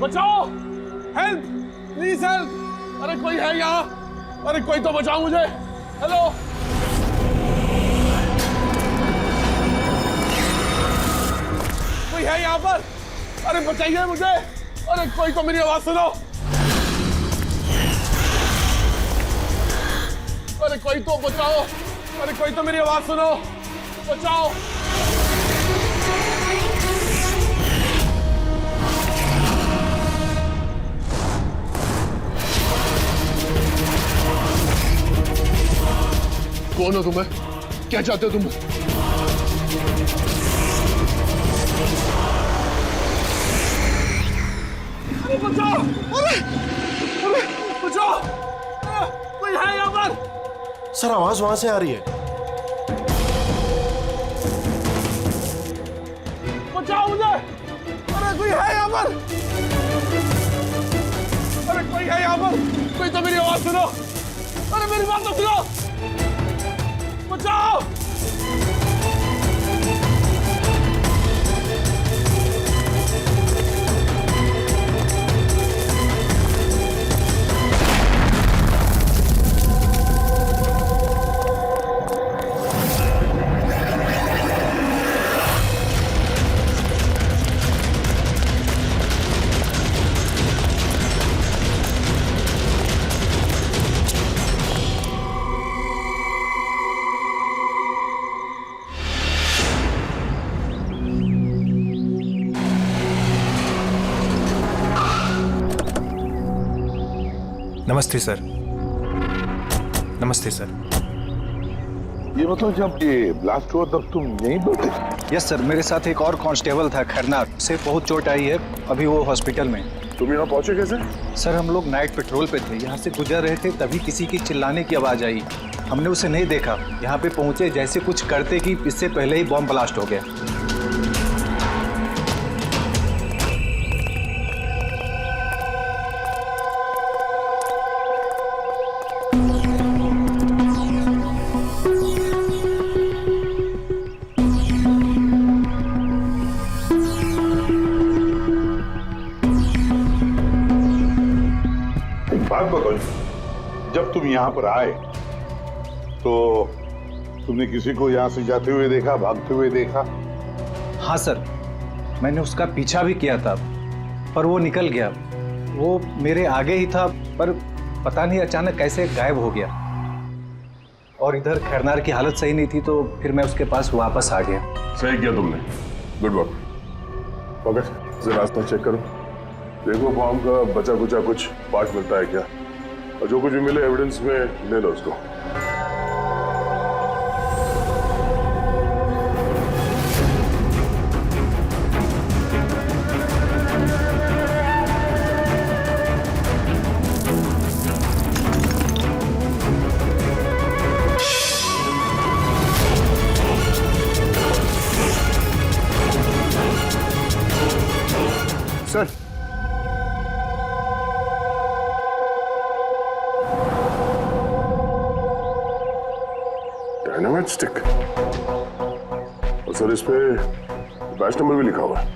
बचाओ, help, please help. अरे कोई है यहाँ? अरे कोई तो बचाओ मुझे। हेलो, कोई है यहाँ पर? अरे बचाइए मुझे। अरे कोई तो मेरी आवाज सुनो। अरे कोई तो बचाओ। अरे कोई तो मेरी आवाज सुनो, बचाओ। कौन हो तुम्हें? क्या चाहते हो तुम? अरे बचाओ! अरे बचाओ! कोई है यहाँ पर? सर आवाज वहां से आ रही है। बचाओ मुझे! अरे कोई है यहाँ पर? अरे कोई है यहाँ पर? कोई तो मेरी आवाज सुनो। अरे मेरी बात तो सुनो। बचाओ! नमस्ते सर। नमस्ते सर। ये मतलब जब ये ब्लास्ट हुआ तब तुम यहीं पर थे? यस सर, मेरे साथ एक और कांस्टेबल था खरनार, उसे बहुत चोट आई है, अभी वो हॉस्पिटल में। तुम यहाँ पहुंचे कैसे? सर हम लोग नाइट पेट्रोल पे थे, यहाँ से गुजर रहे थे तभी किसी की चिल्लाने की आवाज आई। हमने उसे नहीं देखा, यहाँ पे पहुंचे जैसे कुछ करते कि इससे पहले ही बॉम्ब ब्लास्ट हो गया। बात बताओ, जब तुम यहाँ पर आए तो तुमने किसी को यहाँ से जाते हुए देखा, भागते हुए देखा? हाँ सर, मैंने उसका पीछा भी किया था पर वो निकल गया। वो मेरे आगे ही था पर पता नहीं अचानक कैसे गायब हो गया। और इधर खरनार की हालत सही नहीं थी तो फिर मैं उसके पास वापस आ गया। सही किया तुमने, गुड वर्क। ओके, जरा रास्ता चेक करो, देखो बॉम्ब का बचा कुचा कुछ पार्ट मिलता है क्या, और जो कुछ भी मिले एविडेंस में ले लो उसको। सर, डायनामाइट स्टिक, और सर इस पे बैच नंबर भी लिखा हुआ है।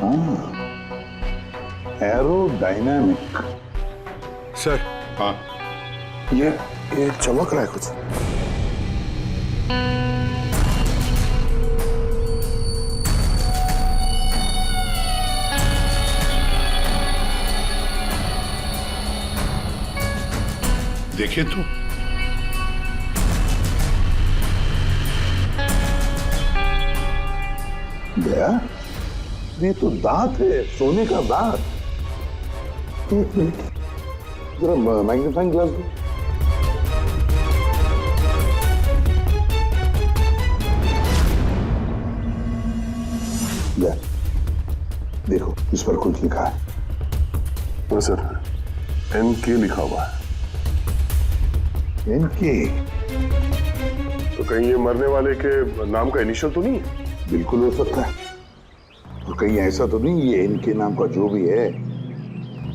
हाँ, एरोडायनामिक। सर हाँ, ये चमक रहा है कुछ। देखिए तो गया, ये तो दांत है, सोने का दांत। एक मिनट, जरा मैग्नीफाइंग ग्लास दो। देखो इस पर कुछ लिखा है। हाँ सर, NK लिखा हुआ है। NK? तो कहीं ये मरने वाले के नाम का इनिशियल तो नहीं है? बिल्कुल हो सकता है, और कहीं ऐसा तो नहीं ये इनके नाम का जो भी है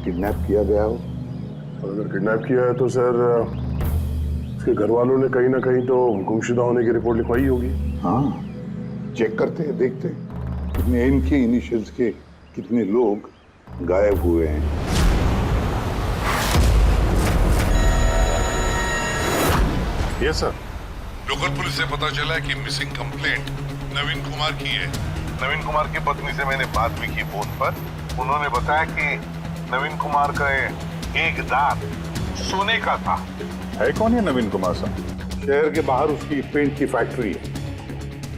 किडनैप किया गया हो। और अगर किडनैप किया है तो सर उसके घर वालों ने कहीं ना कहीं तो गुमशुदा होने की रिपोर्ट लिखवाई होगी। हाँ, चेक करते हैं, देखते हैं कितने इनके इनिशियल्स के कितने लोग गायब हुए हैं। Yes sir. लोकल पुलिस से पता चला है कि मिसिंग कंप्लेंट नवीन कुमार की है। नवीन कुमार की पत्नी से मैंने बात भी की फोन पर। उन्होंने बताया कि नवीन कुमार का एक दांत सोने का था। है कौन है नवीन कुमार साहब? शहर के बाहर उसकी पेंट की फैक्ट्री है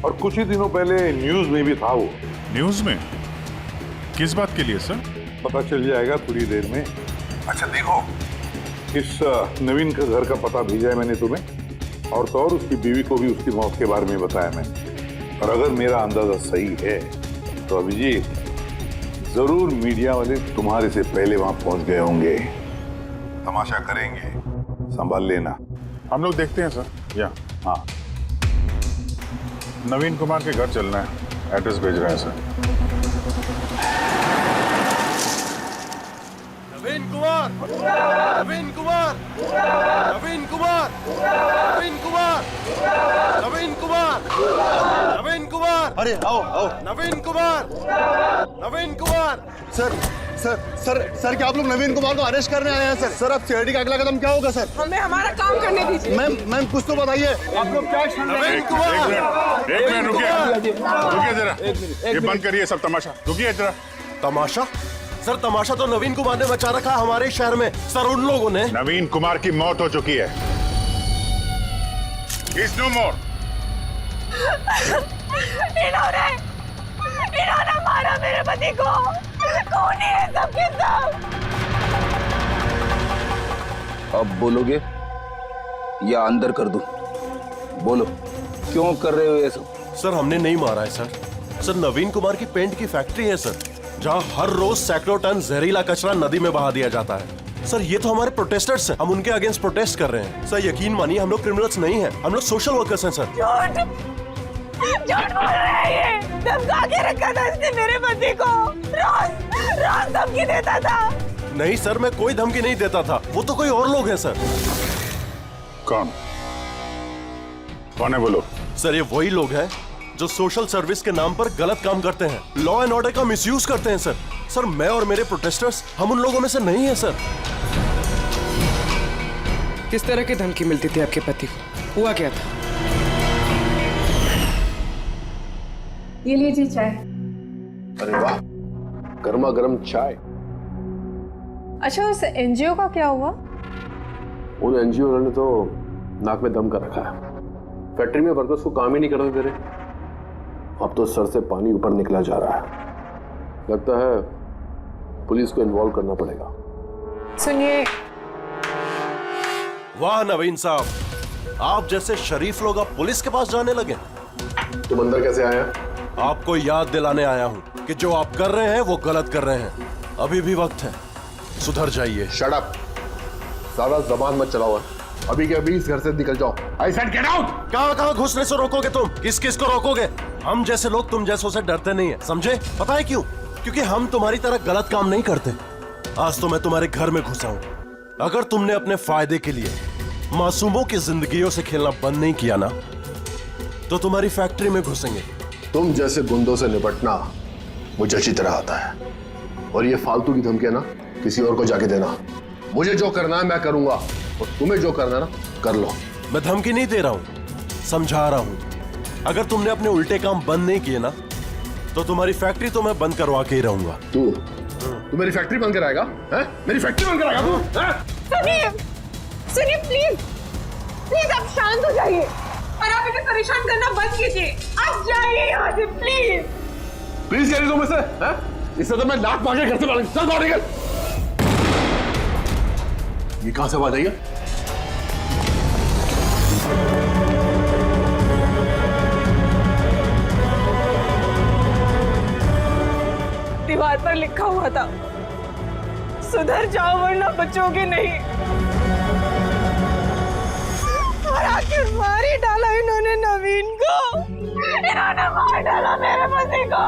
और कुछ ही दिनों पहले न्यूज में भी था वो। न्यूज में? किस बात के लिए सर? पता चल जाएगा थोड़ी देर में। अच्छा देखो, इस नवीन का घर का पता भेजा है मैंने तुम्हें, और तो और उसकी बीवी को भी उसकी मौत के बारे में बताया मैंने। और अगर मेरा अंदाजा सही है तो अभिजीत, जरूर मीडिया वाले तुम्हारे से पहले वहां पहुंच गए होंगे। तमाशा करेंगे, संभाल लेना। हम लोग देखते हैं सर। या हाँ, नवीन कुमार के घर चलना है, एड्रेस भेज रहे हैं सर। नवीन कुमार, नवीन कुमार, नवीन कुमार, नवीन कुमार, नवीन कुमार, नवीन कुमार। अरे आओ आओ। नवीन कुमार, नवीन कुमार। सर सर सर सर क्या आप लोग नवीन कुमार को अरेस्ट करने आए हैं? सर सर अब सिक्योरिटी का अगला कदम क्या होगा सर? हमें हमारा काम करने दीजिए। मैम कुछ तो बताइए। आप लोग क्या नवीन कुमार, एक मिनट रुकिए जरा। ये बंद करिए सब तमाशा। रुकिए जरा। तमाशा? सर तमाशा तो नवीन कुमार ने मचा रखा है हमारे शहर में। सर उन लोगों ने नवीन कुमार की मौत हो चुकी है। He's no more। इन्होंने मारा मेरे पति को। कौन है सब के सब? अब बोलोगे या अंदर कर दूं? बोलो, क्यों कर रहे हो ये सब? सर हमने नहीं मारा है सर। सर नवीन कुमार की पेंट की फैक्ट्री है सर, जहाँ हर रोज सैकड़ों टन जहरीला कचरा नदी में बहा दिया जाता है। सर ये तो हमारे प्रोटेस्टर्स हैं, हम उनके अगेंस्ट प्रोटेस्ट कर रहे हैं। सर यकीन मानिए हम लोग क्रिमिनल्स नहीं हैं, हम लोग सोशल वर्कर्स हैं सर। झूठ बोल रहा है ये। धमका के रखा था इसने मेरे पति को। रोज धमकी देता था। नहीं सर, मैं कोई धमकी नहीं देता था, वो तो कोई और लोग हैं सर। कौन है बोलो? सर ये वही लोग हैं जो सोशल सर्विस के नाम पर गलत काम करते हैं, लॉ एंड ऑर्डर का मिसयूज करते हैं सर। सर मैं और मेरे प्रोटेस्टर्स हम उन लोगों में से नहीं है सर। किस तरह की धमकी मिलती थी आपके पति को? हुआ क्या था? ये लीजिए चाय। अरे वाह, गर्मा गर्म चाय। अच्छा उस एनजीओ का क्या हुआ? उन एनजीओ वालों ने तो नाक में दम कर रखा है। फैक्ट्री में वर्कर्स को काम ही नहीं करने दे रहे। अब तो सर से पानी ऊपर निकला जा रहा है। लगता है पुलिस को इन्वॉल्व करना पड़ेगा। सुनिए। वाह नवीन साहब, आप जैसे शरीफ लोग अब पुलिस के पास जाने लगे। तुम अंदर कैसे आया? आपको याद दिलाने आया हूँ कि जो आप कर रहे हैं वो गलत कर रहे हैं। अभी भी वक्त है, सुधर जाइए। शट अप, ज्यादा जबान मत चलाओ। अभी के अभी इस घर से निकल जाओ। I said get out. कहाँ घुसने से रोकोगे तुम? किस किस को रोकोगे? हम जैसे लोग तुम जैसों से डरते नहीं है, समझे? पता है क्यों? क्योंकि हम तुम्हारी तरह गलत काम नहीं करते। आज तो मैं तुम्हारे घर में घुसा हूँ। अगर तुमने अपने फायदे के लिए मासूमों की जिंदगियों से खेलना बंद नहीं किया ना, तो तुम्हारी फैक्ट्री में घुसेंगे। तुम जैसे गुंडों से निपटना मुझे अच्छी तरह आता है, और ये फालतू की धमकियां ना किसी और को जाके देना। मुझे जो करना है मैं करूंगा, और तुम्हें जो करना है ना कर लो। मैं धमकी नहीं दे रहा हूँ, समझा रहा हूँ। अगर तुमने अपने उल्टे काम बंद नहीं किए ना, तो तुम्हारी फैक्ट्री तो मैं बंद करवा के ही रहूंगा। तू मेरी फैक्ट्री बंद कराएगा? हैं? मेरी फैक्ट्री बंद कराएगा तू? हैं? सुनिए प्लीज आप शांत हो जाइए और आप इन्हें परेशान करना बंद कीजिए। आप जाइए यहाँ से प्लीज। प्लीज कह रही तुम इसे? हैं? इससे तो मैं लात मार के घर से बाहर चल बाहर निकल। ये कहां से आवाज आई है? दीवार पर लिखा हुआ था, सुधर जाओ वरना बचोगे नहीं। और आखिर मार ही डाला इन्होंने नवीन को। इन्होंने मार डाला मेरे पति को।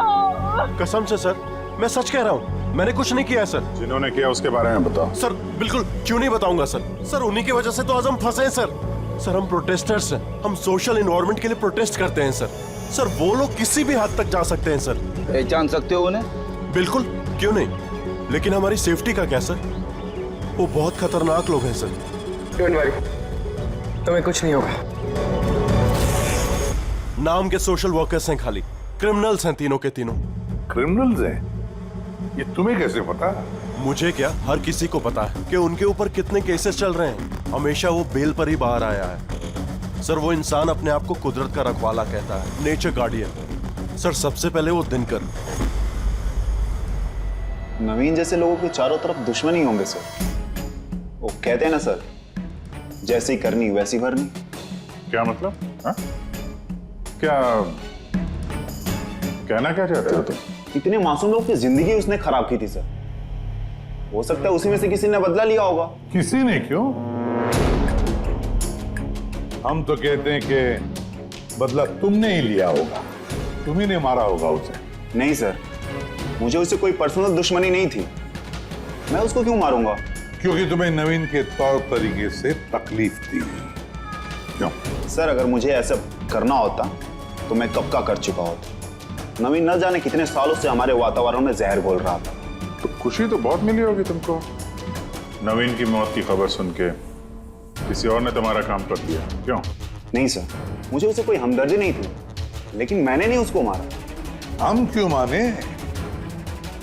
कसम से सर, मैं सच कह रहा हूँ, मैंने कुछ नहीं किया है सर। जिन्होंने किया उसके बारे में बताओ। सर बिल्कुल क्यों नहीं बताऊंगा सर। सर उन्हीं की वजह से तो आज हम फंसे हैं सर। सर हम प्रोटेस्टर्स हैं, हम सोशल एनवायरनमेंट के लिए प्रोटेस्ट करते हैं सर। सर वो लोग किसी भी हद तक जा सकते हैं सर। पहचान सकते हो उन्हें? बिल्कुल, क्यों नहीं। लेकिन हमारी सेफ्टी का क्या सर? वो बहुत खतरनाक लोग हैं सर। डोंट वरी, तुम्हें कुछ नहीं होगा। नाम के सोशल वर्कर्स हैं खाली, क्रिमिनल्स हैं तीनों के तीनों। क्रिमिनल्स हैं? ये तुम्हें कैसे पता? मुझे क्या, हर किसी को पता है कि उनके ऊपर कितने केसेस चल रहे हैं। हमेशा वो बेल पर ही बाहर आया है सर। वो इंसान अपने आप को कुदरत का रखवाला कहता है, नेचर गार्डियन। सर सबसे पहले वो दिनकर। नवीन जैसे लोगों के चारों तरफ दुश्मन ही होंगे सर। वो कहते हैं ना सर, जैसी करनी वैसी भरनी। क्या मतलब? हा? क्या कहना क्या चाहते हो तुम? इतने मासूम लोग की जिंदगी उसने खराब की थी सर। हो सकता है उसी में से किसी ने बदला लिया होगा। किसी ने क्यों? हम तो कहते हैं कि बदला तुमने ही लिया होगा, तुम्ही ने मारा होगा उसे। नहीं सर, मुझे उससे कोई पर्सनल दुश्मनी नहीं थी। मैं उसको क्यों मारूंगा? क्योंकि तुम्हें नवीन के तौर तरीके से तकलीफ दी। क्यों? सर अगर मुझे ऐसा करना होता तो मैं कब का कर चुका होता। नवीन न जाने कितने सालों से हमारे वातावरण में जहर घोल रहा था। तो खुशी तो बहुत मिली होगी तुमको नवीन की मौत की खबर सुन के। किसी और ने तुम्हारा काम कर दिया। क्यों? नहीं सर, मुझे उसे कोई हमदर्दी नहीं थी, लेकिन मैंने नहीं उसको मारा। हम क्यों माने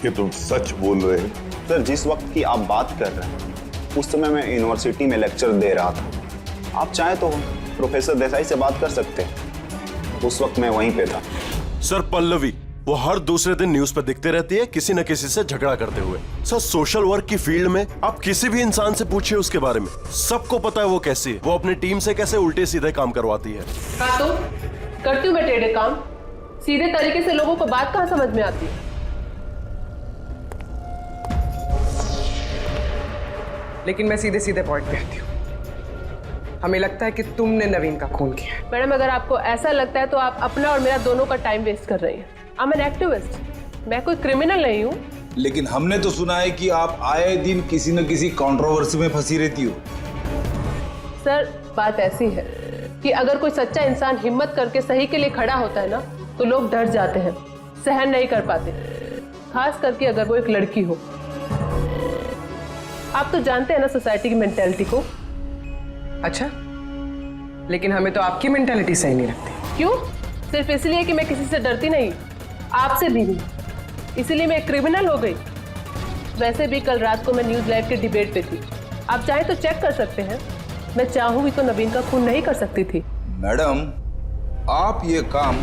कि तुम सच बोल रहे हो? सर जिस वक्त की आप बात कर रहे हैं उस समय मैं यूनिवर्सिटी में लेक्चर दे रहा था। आप चाहे तो प्रोफेसर देसाई से बात कर सकते हैं, उस वक्त मैं वहीं पे था। सर पल्लवी, वो हर दूसरे दिन न्यूज पर दिखते रहती है किसी न किसी से झगड़ा करते हुए। सर सोशल वर्क की फील्ड में आप किसी भी इंसान से पूछिए उसके बारे में, सबको पता है वो कैसी है। वो अपनी टीम से कैसे उल्टे सीधे काम करवाती है। हाँ तो करती हूँ मैं टेढ़े काम, सीधे तरीके से लोगों को बात कहाँ समझ में आती है। लेकिन मैं सीधे सीधे पॉइंट पे आती हूँ। हमें लगता है कि तुमने नवीन का खून किया। मैडम अगर आपको ऐसा लगता है तो आप अपना और मेरा दोनों का टाइम वेस्ट कर रही हैं। आई एम एन एक्टिविस्ट, मैं कोई क्रिमिनल नहीं हूँ। लेकिन हमने तो सुना है कि आप आए दिन किसी न किसी कंट्रोवर्सी में फंसी रहती हो। सर बात ऐसी है कि अगर कोई सच्चा इंसान हिम्मत करके सही के लिए खड़ा होता है ना तो लोग डर जाते हैं, सहन नहीं कर पाते, खास करके अगर वो एक लड़की हो। आप तो जानते हैं ना सोसाइटी की मेंटेलिटी को। अच्छा, लेकिन हमें तो आपकी मेंटालिटी सही नहीं लगती। क्यों? सिर्फ इसलिए कि मैं किसी से डरती नहीं, आपसे भी नहीं, इसीलिए मैं एक क्रिमिनल हो गई। वैसे भी कल रात को मैं न्यूज़ लाइव के डिबेट पे थी, आप चाहे तो चेक कर सकते हैं। मैं चाहूँ भी तो नवीन का खून नहीं कर सकती थी। मैडम, आप ये काम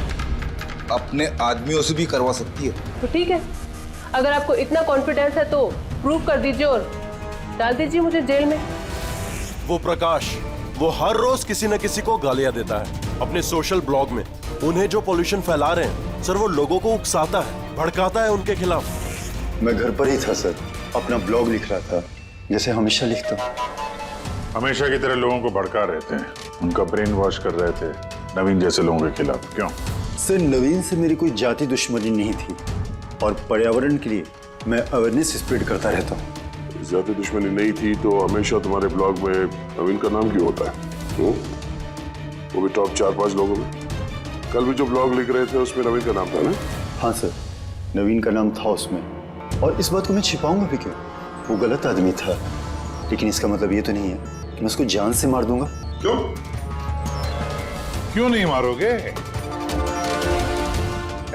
अपने आदमियों से भी करवा सकती है। तो ठीक है, अगर आपको इतना कॉन्फिडेंस है तो प्रूव कर दीजिए और डाल दीजिए मुझे जेल में। वो प्रकाश, वो हर रोज किसी न किसी को गालियां देता है अपने सोशल ब्लॉग में। उन्हें जो पॉल्यूशन फैला रहे हैं सर, वो लोगों को उकसाता है, भड़काता है उनके खिलाफ। मैं घर पर ही था सर, अपना ब्लॉग लिख रहा था जैसे हमेशा लिखता हूँ। हमेशा की तरह लोगों को भड़का रहे थे, उनका ब्रेन वॉश कर रहे थे नवीन जैसे लोगों के खिलाफ। क्यों? सर नवीन से मेरी कोई जाति दुश्मनी नहीं थी और पर्यावरण के लिए मैं अवेयरनेस स्प्रेड करता रहता हूँ। ज्यादा दुश्मनी नहीं थी तो हमेशा तुम्हारे ब्लॉग में नवीन का नाम क्यों होता है? वो भी टॉप 4-5 लोगों में। कल भी जो ब्लॉग लिख रहे थे उसमें नवीन का नाम था ना? हाँ सर, नवीन का नाम था उसमें, और इस बात को मैं छिपाऊंगा भी क्यों? वो गलत आदमी था, लेकिन इसका मतलब ये तो नहीं है कि मैं उसको जान से मार दूंगा। क्यों? क्यों नहीं मारोगे?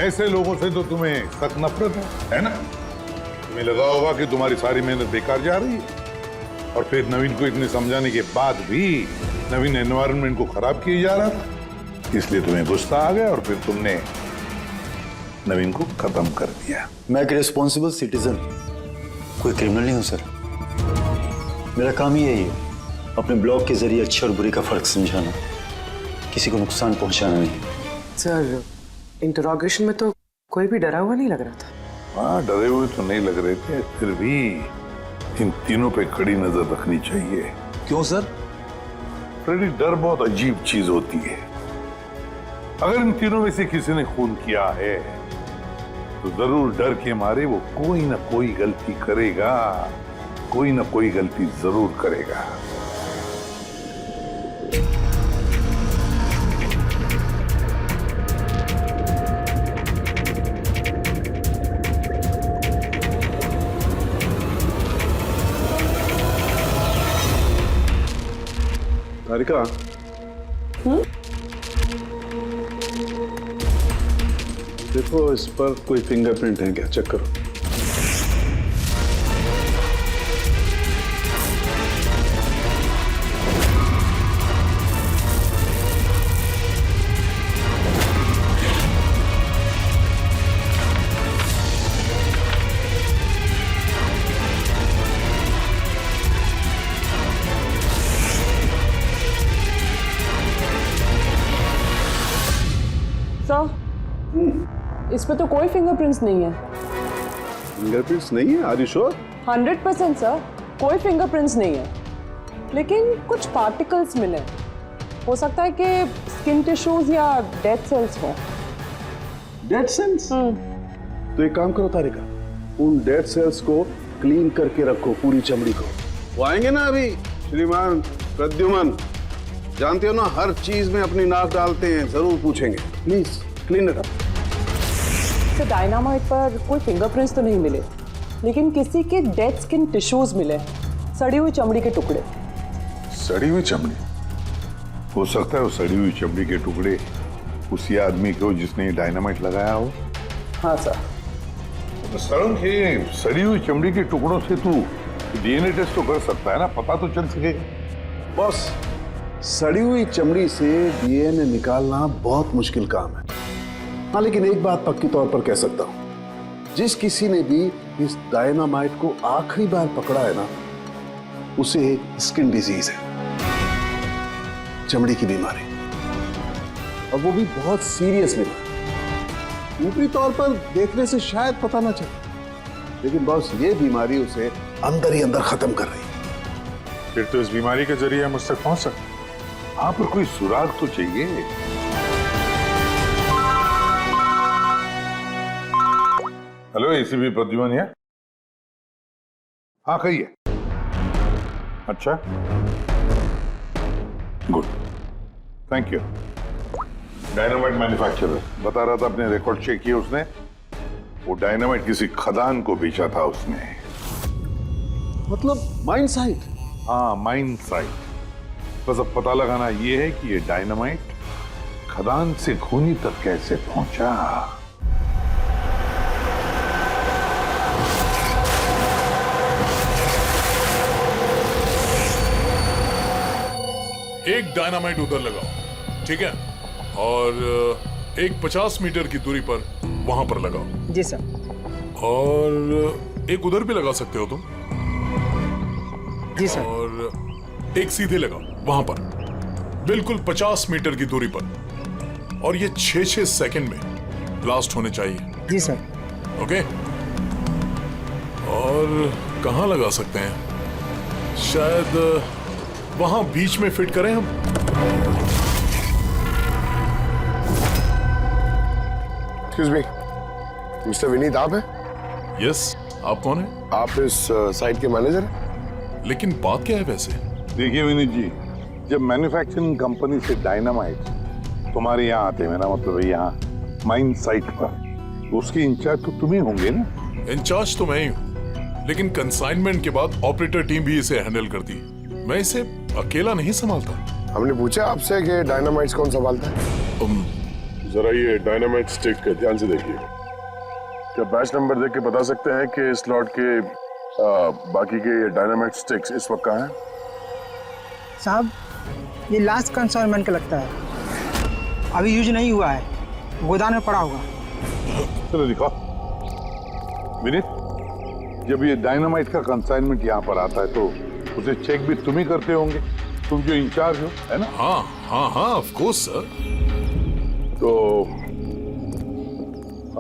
ऐसे लोगों से तो तुम्हें सख्त नफरत है ना? तुम्हें लगा होगा कि तुम्हारी सारी मेहनत बेकार जा रही है, और फिर नवीन को इतने समझाने के बाद भी नवीन एनवायरनमेंट को खराब किए जा रहा था, इसलिए तुम्हें गुस्सा आ गया और फिर तुमने नवीन को खत्म कर दिया। मैं एक रिस्पॉन्सिबल सिटीजन, कोई क्रिमिनल नहीं हूं सर। मेरा काम ही यही है, अपने ब्लॉग के जरिए अच्छे और बुरे का फर्क समझाना, किसी को नुकसान पहुंचाना नहीं। सर इंटरोगेशन में तो कोई भी डरा हुआ नहीं लग रहा था। हाँ, डरे हुए तो नहीं लग रहे थे, फिर भी इन तीनों पे कड़ी नजर रखनी चाहिए। क्यों सर? फ्रेडी, डर बहुत अजीब चीज होती है। अगर इन तीनों में से किसी ने खून किया है तो जरूर डर के मारे वो कोई ना कोई गलती करेगा, कोई ना कोई गलती जरूर करेगा। हारिका, देखो इस पर कोई फिंगरप्रिंट है क्या, चेक करो। सर, इस पे तो कोई फिंगरप्रिंट्स नहीं है। फिंगरप्रिंट्स नहीं है? Are you sure? 100% सर, कोई फिंगरप्रिंट्स नहीं है, लेकिन कुछ पार्टिकल्स मिले। हो सकता है कि स्किन टिश्यूज या डेड सेल्स हो। Dead cells? तो एक काम करो तारिका, उन डेड सेल्स को क्लीन करके रखो, पूरी चमड़ी को। वो आएंगे ना अभी, श्रीमान प्रद्युमन, जानते हो ना हर चीज में अपनी नाक डालते हैं, जरूर पूछेंगे। Please clean it up. तो डायनामाइट पर कोई फिंगरप्रिंट्स तो नहीं मिले, लेकिन किसी के डेड स्किन टिश्यूज मिले, सड़ी हुई चमड़ी के टुकड़े। सड़ी हुई चमड़ी? हो सकता है वो सड़ी हुई चमड़ी के टुकड़े उसी आदमी को जिसने डायनामाइट लगाया हो। हाँ सर। तो सड़क सड़ी हुई चमड़ी के टुकड़ों से तू डीएनए टेस्ट तो कर सकता है ना, पता तो चल सकेगा। बॉस, सड़ी हुई चमड़ी से डीएनए निकालना बहुत मुश्किल काम है। हाँ, लेकिन एक बात पक्की तौर पर कह सकता हूं, जिस किसी ने भी इस डायनामाइट को आखिरी बार पकड़ा है ना, उसे स्किन डिजीज है, चमड़ी की बीमारी, और वो भी बहुत सीरियस बीमारी। ऊपरी तौर पर देखने से शायद पता ना चले, लेकिन बॉस ये बीमारी उसे अंदर ही अंदर खत्म कर रही है। फिर तो इस बीमारी के जरिए हम मुझ तक पहुंच सकते हैं। हाँ, पर कोई सुराग तो चाहिए। हेलो, एसीपी प्रद्युमन है? हाँ, कहिए। अच्छा, good, thank you. Dynamite manufacturer बता रहा था, अपने रिकॉर्ड चेक किए उसने, वो डायनामाइट किसी खदान को बेचा था उसने। मतलब माइन साइट? हाँ, माइन साइट। बस अब पता लगाना ये है कि ये डायनामाइट खदान से खूनी तक कैसे पहुंचा। एक डायनामाइट उधर लगाओ, ठीक है, और एक 50 मीटर की दूरी पर वहां पर लगाओ। जी सर। और एक उधर भी लगा सकते हो तुम। जी सर। और एक सीधे लगाओ वहां पर, बिल्कुल 50 मीटर की दूरी पर, और ये 6-6 सेकंड में ब्लास्ट होने चाहिए। जी सर। ओके। और कहाँ लगा सकते हैं? शायद वहां बीच में फिट करें हम। एक्सक्यूज मी, मिस्टर विनीत आप हैं? यस, आप कौन हैं? आप इस साइट के मैनेजर हैं? लेकिन बात क्या है वैसे? देखिए विनीत जी, जब मैन्युफैक्चरिंग कंपनी से डायनामाइट तुम्हारे यहाँ आते हैं, मेरा मतलब है यहाँ माइन साइट पर, तो उसके इंचार्ज तो तुम ही होंगे ना? इंचार्ज तो मैं ही हूँ, लेकिन कंसाइनमेंट के बाद ऑपरेटर टीम भी इसे हैंडल करती है। मैं इसे अकेला नहीं संभालता। हमने पूछा आपसे कि डायनामाइट्स कौन संभालता है? जरा ये डायनामाइट स्टिक ध्यान से देखिए। क्या बैच नंबर देख के बता सकते हैं कि इस लॉट के बाकी के डायनामाइट स्टिक्स इस वक्त कहाँ हैं? साहब, ये लास्ट कंसाइनमेंट का लगता है, अभी यूज नहीं हुआ है, गोदाम में पड़ा होगा। चलो दिखाओ। विनीत, जब ये डायनामाइट का कंसाइनमेंट यहाँ पर आता है तो उसे चेक भी तुम ही करते होंगे, तुम जो इंचार्ज हो, है ना? हाँ हाँ हाँ, ऑफ कोर्स सर। तो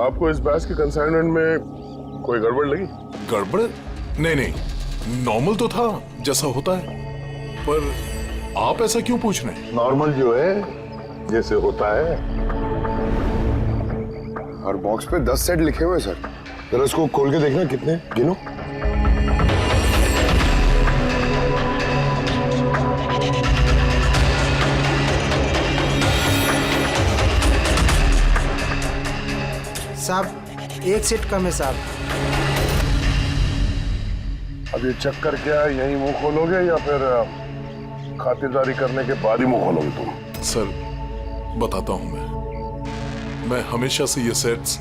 आपको इस बैच के कंसाइनमेंट में कोई गड़बड़ लगी? गड़बड़? नहीं नहीं, नॉर्मल तो था जैसा होता है, पर आप ऐसा क्यों पूछ रहे हैं? नॉर्मल जो है जैसे होता है। और बॉक्स पे 10 सेट लिखे हुए सर, जरा इसको खोल के देखना, कितने गिनो। साहब, एक सेट कम है साहब। अब ये चेक करके यही मुंह खोलोगे या फिर खातिरदारी करने के बाद ही मुंह खोलोगे तुम? सर बताता हूं मैं हमेशा से ये सेट्स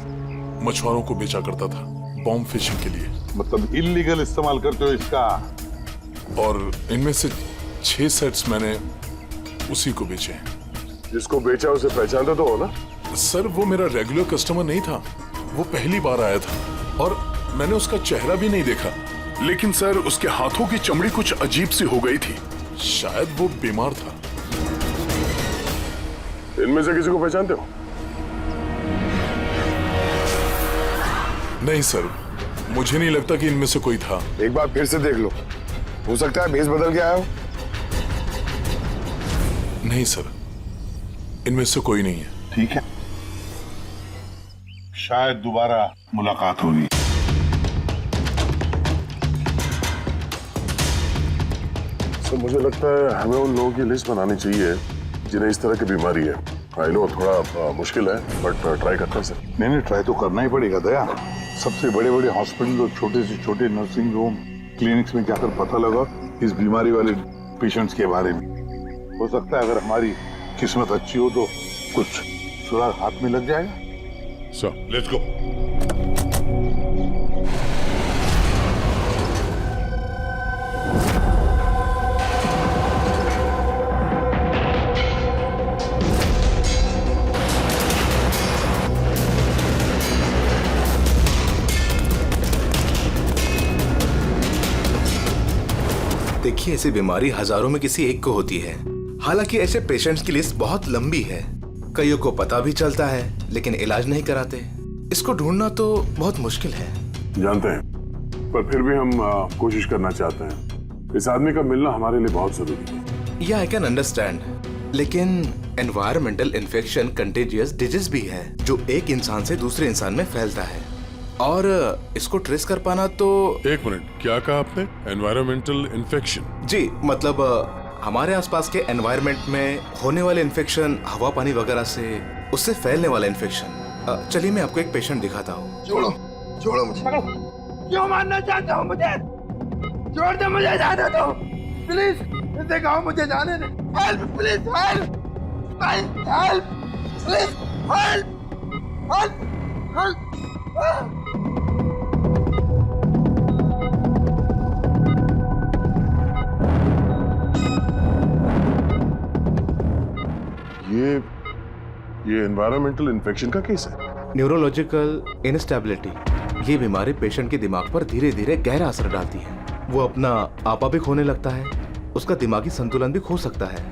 मछुआरों को बेचा करता था, बॉम्ब फिशिंग के लिए। मतलब इलीगल इस्तेमाल करते हो इसका? और इनमें से 6 सेट्स मैंने उसी को बेचे हैं। जिसको बेचा उसे पहचानते तो हो ना? सर वो मेरा रेगुलर कस्टमर नहीं था, वो पहली बार आया था और मैंने उसका चेहरा भी नहीं देखा, लेकिन सर उसके हाथों की चमड़ी कुछ अजीब सी हो गई थी, शायद वो बीमार था। इनमें से किसी को पहचानते हो? नहीं सर, मुझे नहीं लगता कि इनमें से कोई था। एक बार फिर से देख लो, हो सकता है भेस बदल के आया हो। नहीं सर, इनमें से कोई नहीं है। ठीक है, शायद दोबारा मुलाकात होगी। सर मुझे लगता है हमें उन लोगों की लिस्ट बनानी चाहिए जिन्हें इस तरह की बीमारी है। आई नो थोड़ा मुश्किल है, बट ट्राई करते हैं सर। नहीं, ट्राई तो करना ही पड़ेगा दया। सबसे बड़े बड़े हॉस्पिटल और छोटे से छोटे नर्सिंग होम, क्लिनिक्स में जाकर पता लगा इस बीमारी वाले पेशेंट्स के बारे में। हो सकता है अगर हमारी किस्मत अच्छी हो तो कुछ सुराग हाथ में लग जाएगा। Sir let's go. देखिए, ऐसी बीमारी हजारों में किसी एक को होती है। हालांकि ऐसे पेशेंट्स की लिस्ट बहुत लंबी है। कईयों को पता भी चलता है लेकिन इलाज नहीं कराते। इसको ढूंढना तो बहुत मुश्किल है। जानते हैं, पर फिर भी हम कोशिश करना चाहते हैं। इस आदमी का मिलना हमारे लिए बहुत जरूरी है। या आई कैन अंडरस्टैंड, लेकिन एनवायरमेंटल इन्फेक्शन कंटेजियस डिजीज भी है जो एक इंसान से दूसरे इंसान में फैलता है, और इसको ट्रेस कर पाना तो। एक मिनट, क्या कहा आपने? Environmental infection? जी, मतलब हमारे आसपास के एनवायरनमेंट में होने वाले इन्फेक्शन, हवा पानी वगैरह से, उससे फैलने वाला इन्फेक्शन। चलिए मैं आपको एक पेशेंट दिखाता हूँ। छोड़ो मुझे। क्यों मारना चाहते हो मुझे? छोड़ दो मुझे, जाने दो प्लीज। इसे कहो मुझे जाने दे। Help please, help help please, help help help. ये एनवायरमेंटल इन्फेक्शन का केस है। न्यूरोलॉजिकल इनस्टेबिलिटी, ये बीमारी पेशेंट के दिमाग पर धीरे धीरे गहरा असर डालती है। वो अपना आपा भी खोने लगता है, उसका दिमागी संतुलन भी खो सकता है,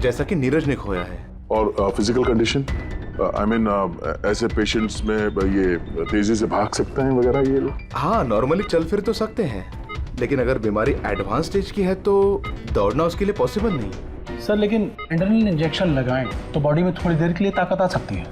जैसा कि नीरज ने खोया है। और फिजिकल कंडीशन, आई मीन ऐसे पेशेंट्स में ये तेजी से भाग सकते हैं वगैरह ये लोग? हाँ, नॉर्मली चल फिर तो सकते हैं, लेकिन अगर बीमारी एडवांस स्टेज की है तो दौड़ना उसके लिए पॉसिबल नहीं। सर लेकिन एड्रेनलिन इंजेक्शन लगाएं तो बॉडी में थोड़ी देर के लिए ताकत आ सकती है।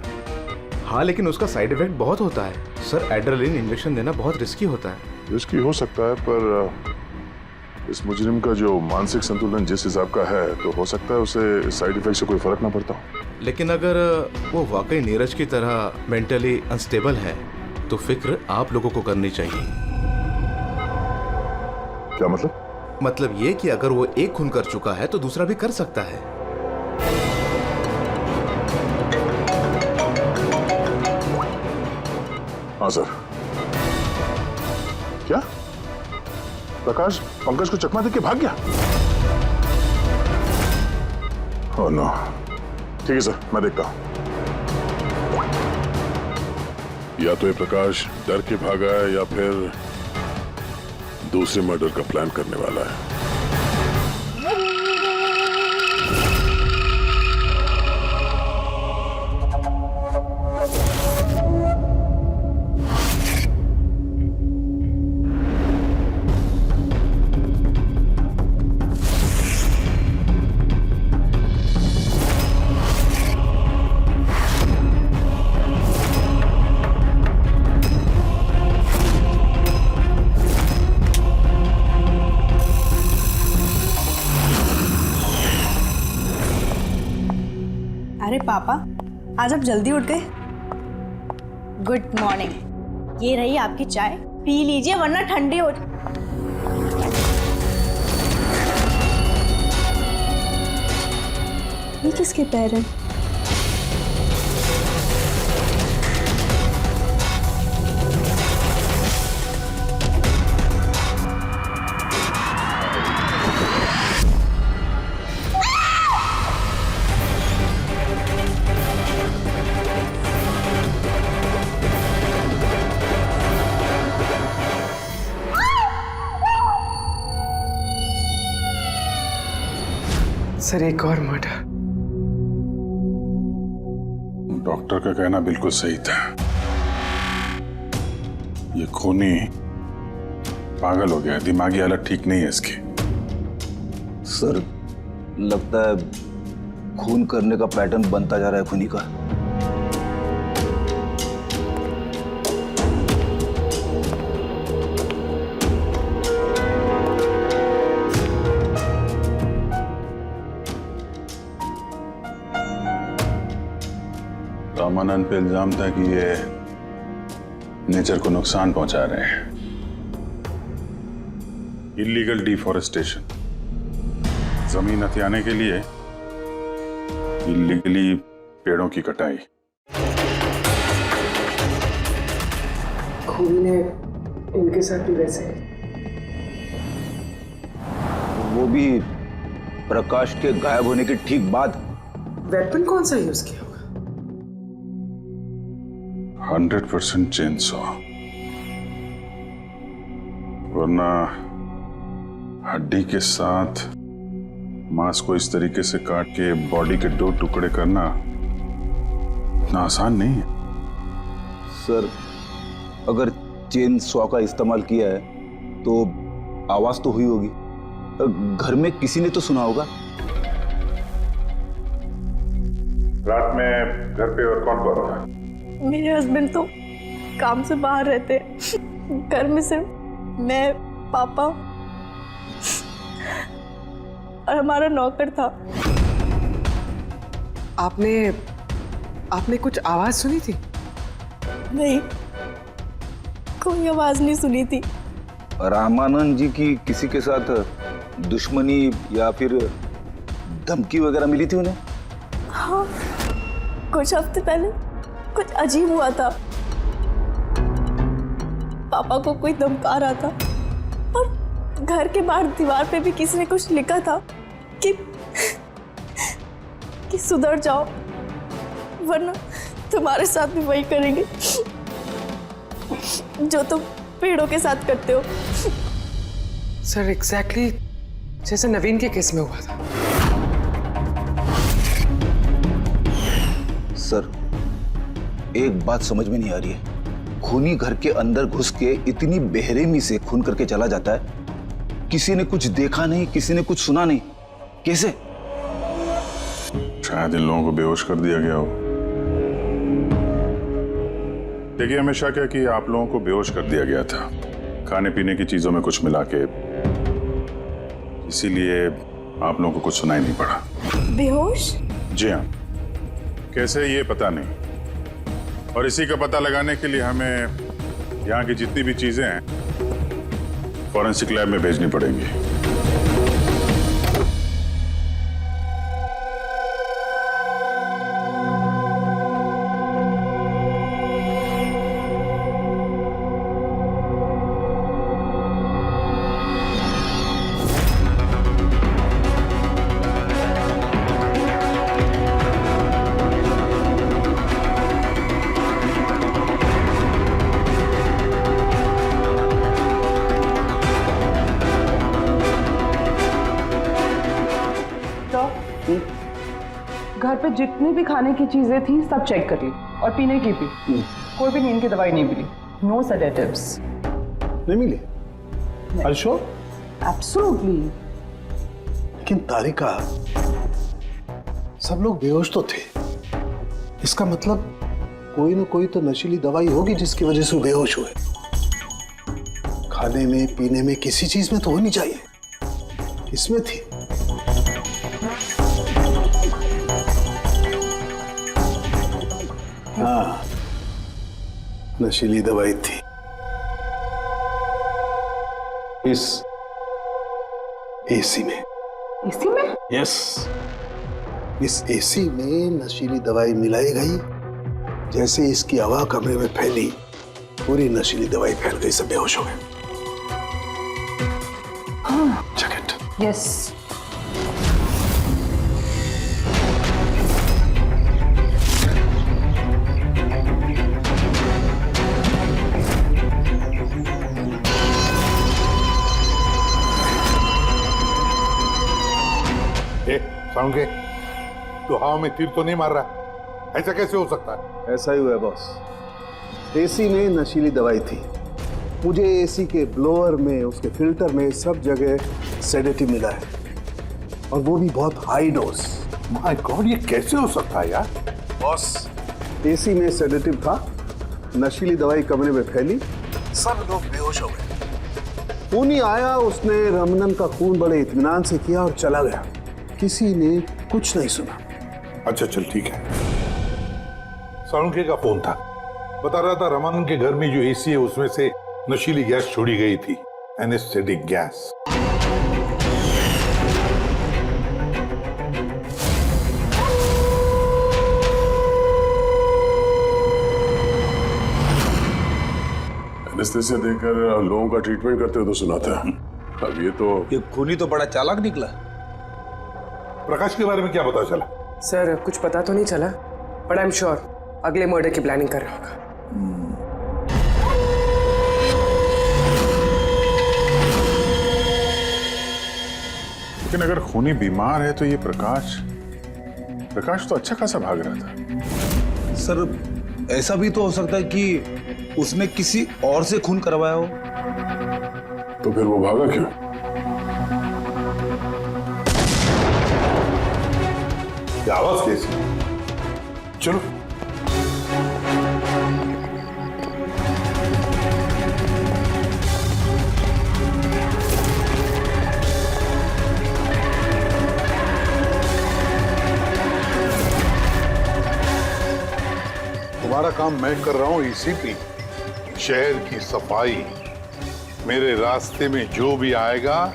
हाँ, लेकिन उसका साइड इफेक्ट बहुत होता है सर। एड्रेनलिन इंजेक्शन देना बहुत रिस्की होता है। रिस्की हो सकता है, पर इस मुजरिम का जो मानसिक संतुलन जिस हिसाब का है, तो हो सकता है उसे साइड इफेक्ट से कोई फर्क ना पड़ता हो। लेकिन अगर वो वाकई नीरज की तरह मेंटली अनस्टेबल है तो फिक्र आप लोगों को करनी चाहिए। क्या मतलब? मतलब ये कि अगर वो एक खून कर चुका है तो दूसरा भी कर सकता है। हाँ सर। क्या प्रकाश पंकज को चकमा देके भाग गया? Oh no. ठीक है सर, मैं देखता हूं। या तो ये प्रकाश डर के भागा है या फिर दूसरे मर्डर का प्लान करने वाला है। अरे पापा, आज आप जल्दी उठ गए। Good morning. ये रही आपकी चाय, पी लीजिए वरना ठंडी हो। ये किसके पैर हैं? सर एक और मर्डर। डॉक्टर का कहना बिल्कुल सही था। ये खूनी पागल हो गया, दिमागी हालत ठीक नहीं है इसकी। सर लगता है खून करने का पैटर्न बनता जा रहा है खूनी का। रामानंद पे इल्जाम था कि ये नेचर को नुकसान पहुंचा रहे हैं। इलीगल डिफॉरेस्टेशन, जमीन हथियाने के लिए इलीगली पेड़ों की कटाई। खूनी ने इनके साथ भी वैसे वो भी प्रकाश के गायब होने के ठीक बाद। वेपन कौन सा यूज किया होगा? 100% चेनसॉ, वरना हड्डी के साथ मांस को इस तरीके से काट के बॉडी के 2 टुकड़े करना इतना आसान नहीं है। सर अगर चेन सॉ का इस्तेमाल किया है तो आवाज तो हुई होगी, घर में किसी ने तो सुना होगा। रात में घर पे और कौन कौन था? मेरे हस्बैंड तो काम से बाहर रहते हैं। घर में सिर्फ मैं, पापा और हमारा नौकर था। आपने कुछ आवाज सुनी थी? नहीं, कोई आवाज नहीं सुनी थी। रामानंद जी की किसी के साथ दुश्मनी या फिर धमकी वगैरह मिली थी उन्हें? हाँ, कुछ हफ्ते पहले कुछ अजीब हुआ था। पापा को कोई धमका रहा था और घर के बाहर दीवार पे भी किसी ने कुछ लिखा था कि सुधर जाओ वरना तुम्हारे साथ भी वही करेंगे जो तुम पेड़ों के साथ करते हो। सर एग्जैक्टली जैसे नवीन के केस में हुआ था। सर एक बात समझ में नहीं आ रही है, खूनी घर के अंदर घुस के इतनी बेरहमी से खून करके चला जाता है, किसी ने कुछ देखा नहीं, किसी ने कुछ सुना नहीं, कैसे? शायद इन लोगों को बेहोश कर दिया गया हो। देखिए हमेशा क्या कि आप लोगों को बेहोश कर दिया गया था खाने पीने की चीजों में कुछ मिला के, इसीलिए आप लोगों को कुछ सुनाई नहीं पड़ा। बेहोश? जी हाँ, कैसे ये पता नहीं, और इसी का पता लगाने के लिए हमें यहाँ की जितनी भी चीजें हैं फॉरेंसिक लैब में भेजनी पड़ेंगी। घर पे जितनी भी खाने की चीजें थी सब चेक कर ली और पीने की भी। कोई भी नींद की दवाई नहीं मिली। No sedatives. नहीं मिली? Are you sure? एब्सोल्युटली। लेकिन तारिका, सब लोग बेहोश तो थे, इसका मतलब कोई न कोई तो नशीली दवाई होगी जिसकी वजह से वो बेहोश हुए। खाने में पीने में किसी चीज में तो होनी चाहिए, इसमें थी। हाँ, नशीली दवाई थी। इस एसी में। एसी में? यस। इस एसी में नशीली दवाई मिलाई गई। जैसे इसकी हवा कमरे में फैली, पूरी नशीली दवाई फैल गई, सब बेहोश हो गए। Check it. यस। साउंड के तो हवा में तीर तो नहीं मार रहा, ऐसा कैसे हो सकता है? ऐसा ही हुआ बॉस। एसी में नशीली दवाई थी। मुझे एसी के ब्लोअर में, उसके फिल्टर में, सब जगह सेडेटिव मिला है, और वो भी बहुत हाई डोज। माय गॉड, ये कैसे हो सकता है यार? बॉस, एसी में सेडेटिव था, नशीली दवाई कमरे में फैली, सब लोग बेहोश हो गए। खूनी आया, उसने रमनन का खून बड़े इत्मीनान से किया और चला गया। किसी ने कुछ नहीं सुना। अच्छा चल ठीक है। सालुंके का फोन था, बता रहा था रमन के घर में जो एसी है उसमें से नशीली गैस छोड़ी गई थी, एनेस्थेटिक गैस। एनेस्थेसिया देकर लोगों का ट्रीटमेंट करते हो तो सुना था। अब ये खूनी तो बड़ा चालाक निकला। प्रकाश के बारे में क्या पता चला? सर कुछ पता तो नहीं चला, बट आई एम श्योर अगले मर्डर की प्लानिंग कर रहा होगा। लेकिन अगर खूनी बीमार है तो ये प्रकाश तो अच्छा खासा भाग रहा था। सर, ऐसा भी तो हो सकता है कि उसने किसी और से खून करवाया हो। तो फिर वो भागा क्यों? आवाज कैसी? चलो तुम्हारा काम मैं कर रहा हूं एसीपी। शहर की सफाई। मेरे रास्ते में जो भी आएगा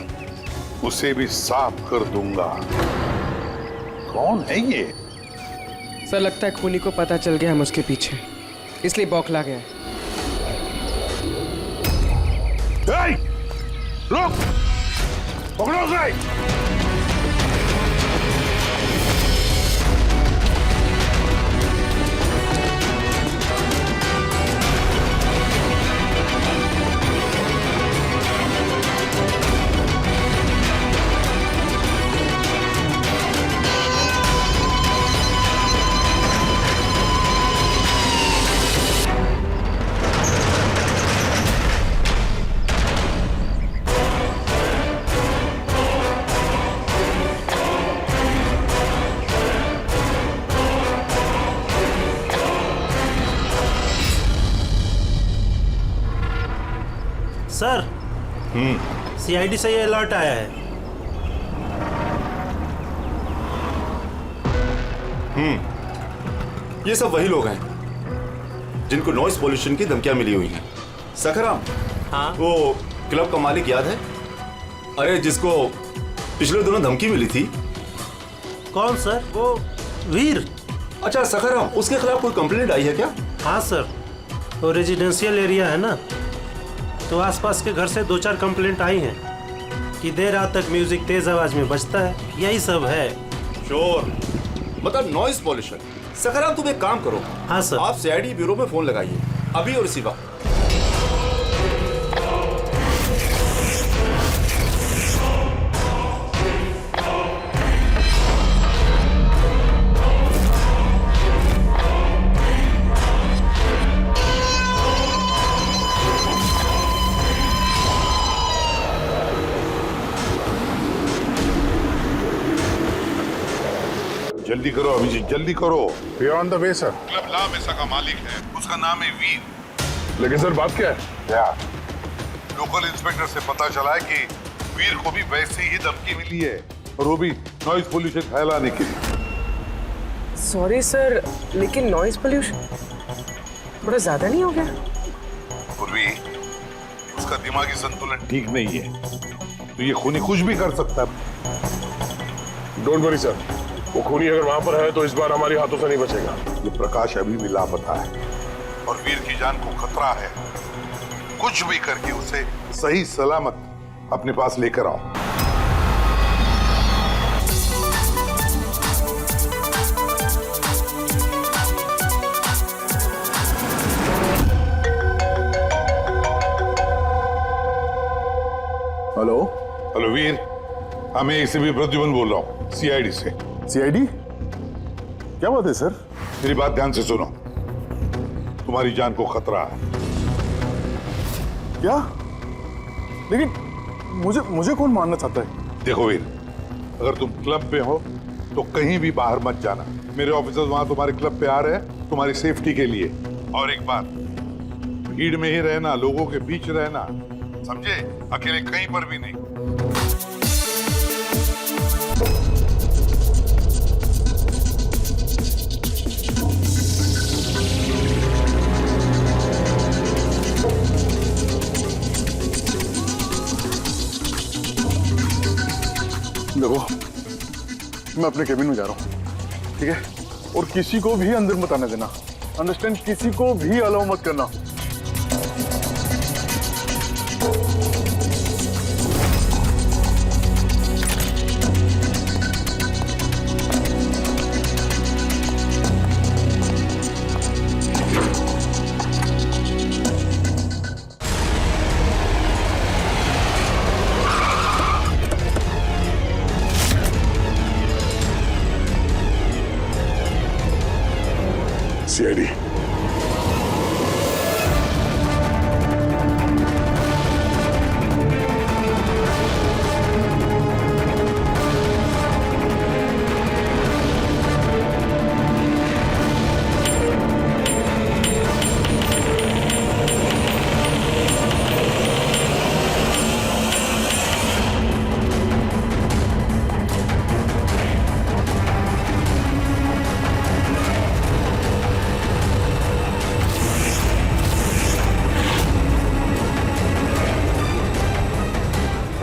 उसे भी साफ कर दूंगा। कौन है ये? सर लगता है खूनी को पता चल गया हम उसके पीछे, इसलिए बौखला गया। रुक! पकड़ो उसे! सर, सीआईडी से ये अलर्ट आया है। ये सब वही लोग हैं जिनको नॉइस पॉल्यूशन की धमकियां मिली हुई हैं। सखराम, हाँ? वो क्लब का मालिक याद है? अरे जिसको पिछले दिनों धमकी मिली थी। कौन सर? वो वीर। अच्छा सखराम, उसके खिलाफ कोई कंप्लेंट आई है क्या? हाँ सर, वो रेजिडेंशियल एरिया है ना, तो आसपास के घर से 2-4 कंप्लेंट आई हैं कि देर रात तक म्यूजिक तेज आवाज में बजता है, यही सब है। शोर मतलब नॉइस पॉल्यूशन। सखराम, तुम एक काम करो। हाँ सर। आप सीआईडी ब्यूरो में फोन लगाइए अभी और इसी वक्त। जल्दी करो अभिजीत, जल्दी करो। We are on the way sir. Club La Mesa का मालिक है, उसका नाम है वीर। लेकिन सर बात क्या है? क्या? लोकल इंस्पेक्टर से पता चला है कि वीर को भी वैसे ही धमकी मिली है, और वो भी नॉइज पोल्यूशन फैलाने के लिए। सॉरी सर, लेकिन नॉइज पोल्यूशन बड़ा ज्यादा नहीं हो गया? पूर्वी, उसका दिमागी संतुलन ठीक नहीं है, तो ये खूनी कुछ भी कर सकता है। डोंट वरी सर, वो खूनी अगर वहां पर है तो इस बार हमारे हाथों से नहीं बचेगा। ये प्रकाश अभी भी लापता है और वीर की जान को खतरा है। कुछ भी करके उसे सही सलामत अपने पास लेकर आओ। हेलो हेलो वीर, मैं एसीपी प्रद्युमन बोल रहा हूँ, सीआईडी से। सीआईडी? क्या बात है सर? मेरी बात ध्यान से सुनो, तुम्हारी जान को खतरा है। क्या? लेकिन मुझे कौन मारना चाहता है? देखो वीर, अगर तुम क्लब में हो तो कहीं भी बाहर मत जाना। मेरे ऑफिसर्स वहां तुम्हारे क्लब पे आ रहे हैं तुम्हारी सेफ्टी के लिए। और एक बात, भीड़ में ही रहना, लोगों के बीच रहना, समझे? अकेले कहीं पर भी नहीं। देखो, मैं अपने केबिन में जा रहा हूँ, ठीक है? और किसी को भी अंदर मत आने देना, अंडरस्टैंड? किसी को भी अलाउ मत करना। सीआईडी।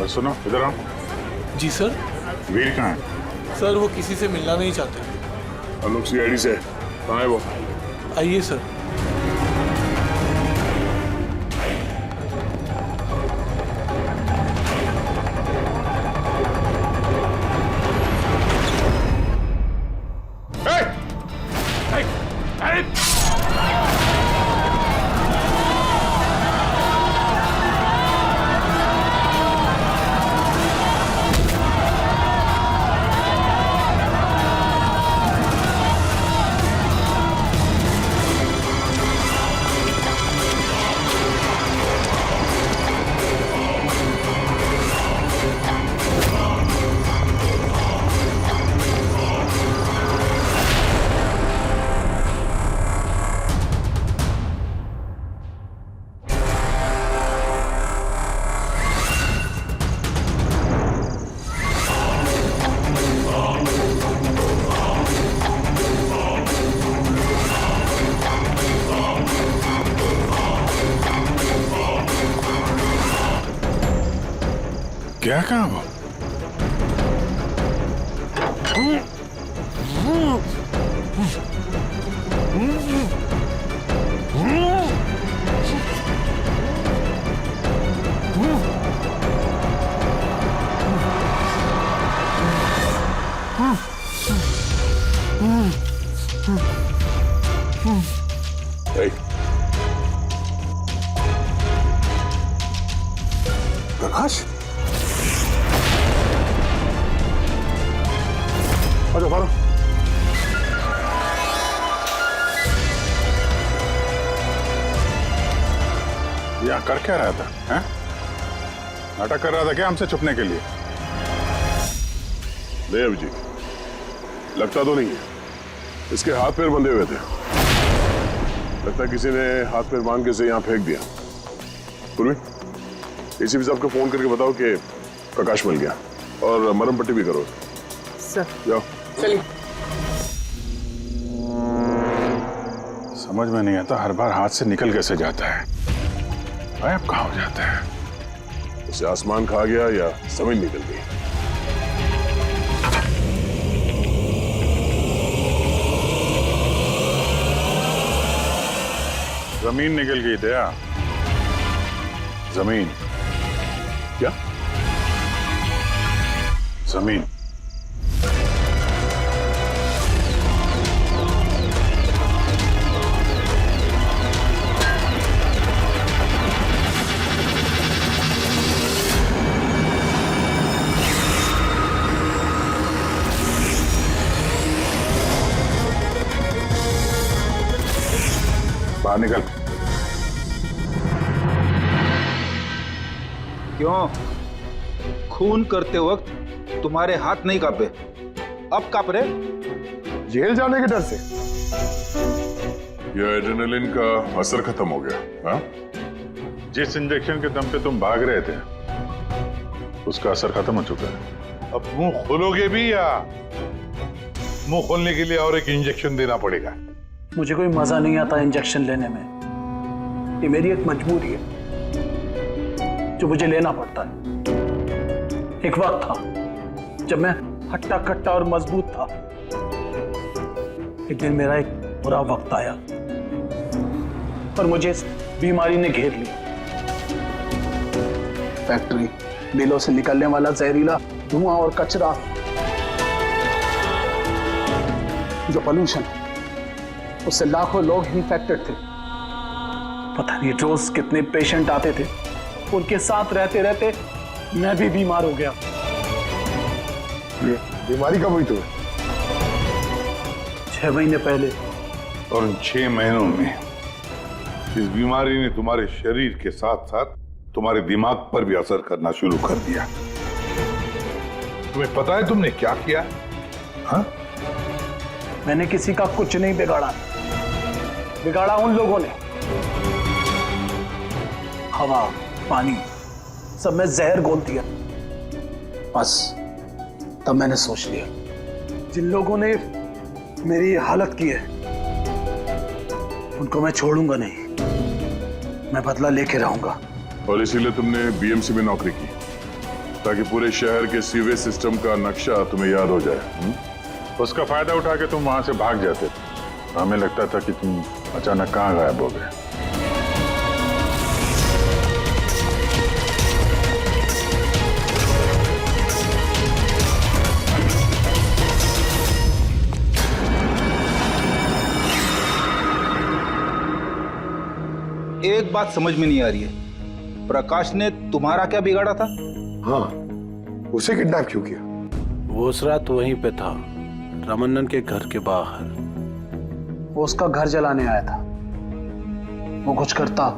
सुनो, इधर आओ। जी सर। वीर कहाँ है? सर वो किसी से मिलना नहीं चाहते। हम लोग सीआईडी से। कहाँ है वो? आइए सर। क्या कहा वो? प्रकाश, अच्छा फारो। यहाँ कर क्या रहा था? हैं? नाटक कर रहा था क्या हमसे छुपने के लिए? देव जी, लगता तो नहीं है, इसके हाथ पैर बंधे हुए थे। लगता है किसी ने हाथ पैर बांध के इसे यहाँ फेंक दिया। पूर्वी, एसीपी साहब को फोन करके बताओ कि प्रकाश मिल गया और मरहम पट्टी भी करो। सर जाओ। चलिए। समझ में नहीं आता, हर बार हाथ से निकल कैसे जाता है, गायब कहाँ हो जाता है? उसे आसमान खा गया या जमीन निकल गई। जमीन निकल गई दया। जमीन क्या? जमीन। बाहर निकल। क्यों? खून करते वक्त तुम्हारे हाथ नहीं कांपे, अब कांप रहे? जेल जाने के डर से? ये एड्रेनलिन का असर खत्म हो गया। हाँ? जिस इंजेक्शन के दम पे तुम भाग रहे थे उसका असर खत्म हो चुका है। अब मुंह खोलोगे भी या मुंह खोलने के लिए और एक इंजेक्शन देना पड़ेगा? मुझे कोई मजा नहीं आता इंजेक्शन लेने में। ये मेरी एक मजबूरी है जो मुझे लेना पड़ता है। एक वक्त था जब मैं हट्टा कट्टा और मजबूत था। एक दिन मेरा एक बुरा वक्त आया और मुझे इस बीमारी ने घेर लिया। फैक्ट्री, बिलों से निकलने वाला जहरीला धुआं और कचरा, जो पोल्यूशन, उससे लाखों लोग इन्फेक्टेड थे। पता नहीं रोज कितने पेशेंट आते थे। उनके साथ रहते रहते मैं भी बीमार हो गया। ये बीमारी कब हुई तुम्हें? 6 महीने पहले। और उन 6 महीनों में इस बीमारी ने तुम्हारे शरीर के साथ साथ तुम्हारे दिमाग पर भी असर करना शुरू कर दिया। तुम्हें पता है तुमने क्या किया? हाँ? मैंने किसी का कुछ नहीं बिगाड़ा। बिगाड़ा उन लोगों ने। हवा, पानी, सब में जहर घोल दिया। बस तब मैंने सोच लिया, जिन लोगों ने मेरी ये हालत की है उनको मैं छोड़ूंगा नहीं। मैं बदला लेके रहूंगा। और इसीलिए तुमने बीएमसी में नौकरी की ताकि पूरे शहर के सीवेज सिस्टम का नक्शा तुम्हें याद हो जाए। उसका फायदा उठा के तुम वहां से भाग जाते। हमें लगता था कि तुम अचानक कहां गायब हो गए। एक बात समझ में नहीं आ रही है, प्रकाश ने तुम्हारा क्या बिगाड़ा था? हाँ, उसे किडनैप क्यों किया? वो उस रात वहीं पे था, रमन्नन के घर के बाहर। वो उसका घर जलाने आया था। वो कुछ करता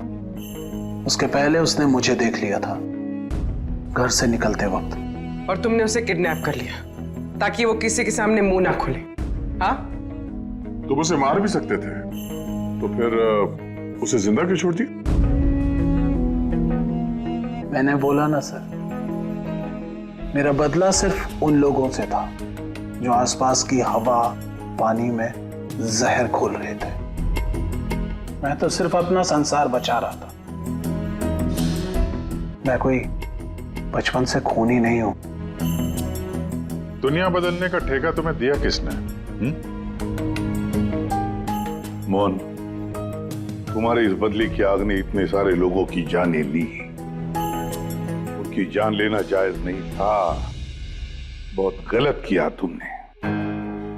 उसके पहले उसने मुझे देख लिया था घर से निकलते वक्त। और तुमने उसे किडनैप कर लिया ताकि वो किसी के सामने मुंह ना खोले। हाँ? तुम उसे मार भी सकते थे, तो फिर उसे जिंदा क्यों छोड़ दिया? मैंने बोला ना सर, मेरा बदला सिर्फ उन लोगों से था जो आसपास की हवा, पानी में जहर घोल रहे थे। मैं तो सिर्फ अपना संसार बचा रहा था। मैं कोई बचपन से खूनी नहीं हूं। दुनिया बदलने का ठेका तुम्हें दिया किसने? मोहन, तुम्हारी इस बदली की आग ने इतने सारे लोगों की जानें ली। उनकी जान लेना जायज नहीं था। बहुत गलत किया तुमने।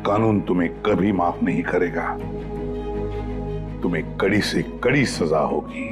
कानून तुम्हें कभी माफ नहीं करेगा। तुम्हें कड़ी से कड़ी सजा होगी।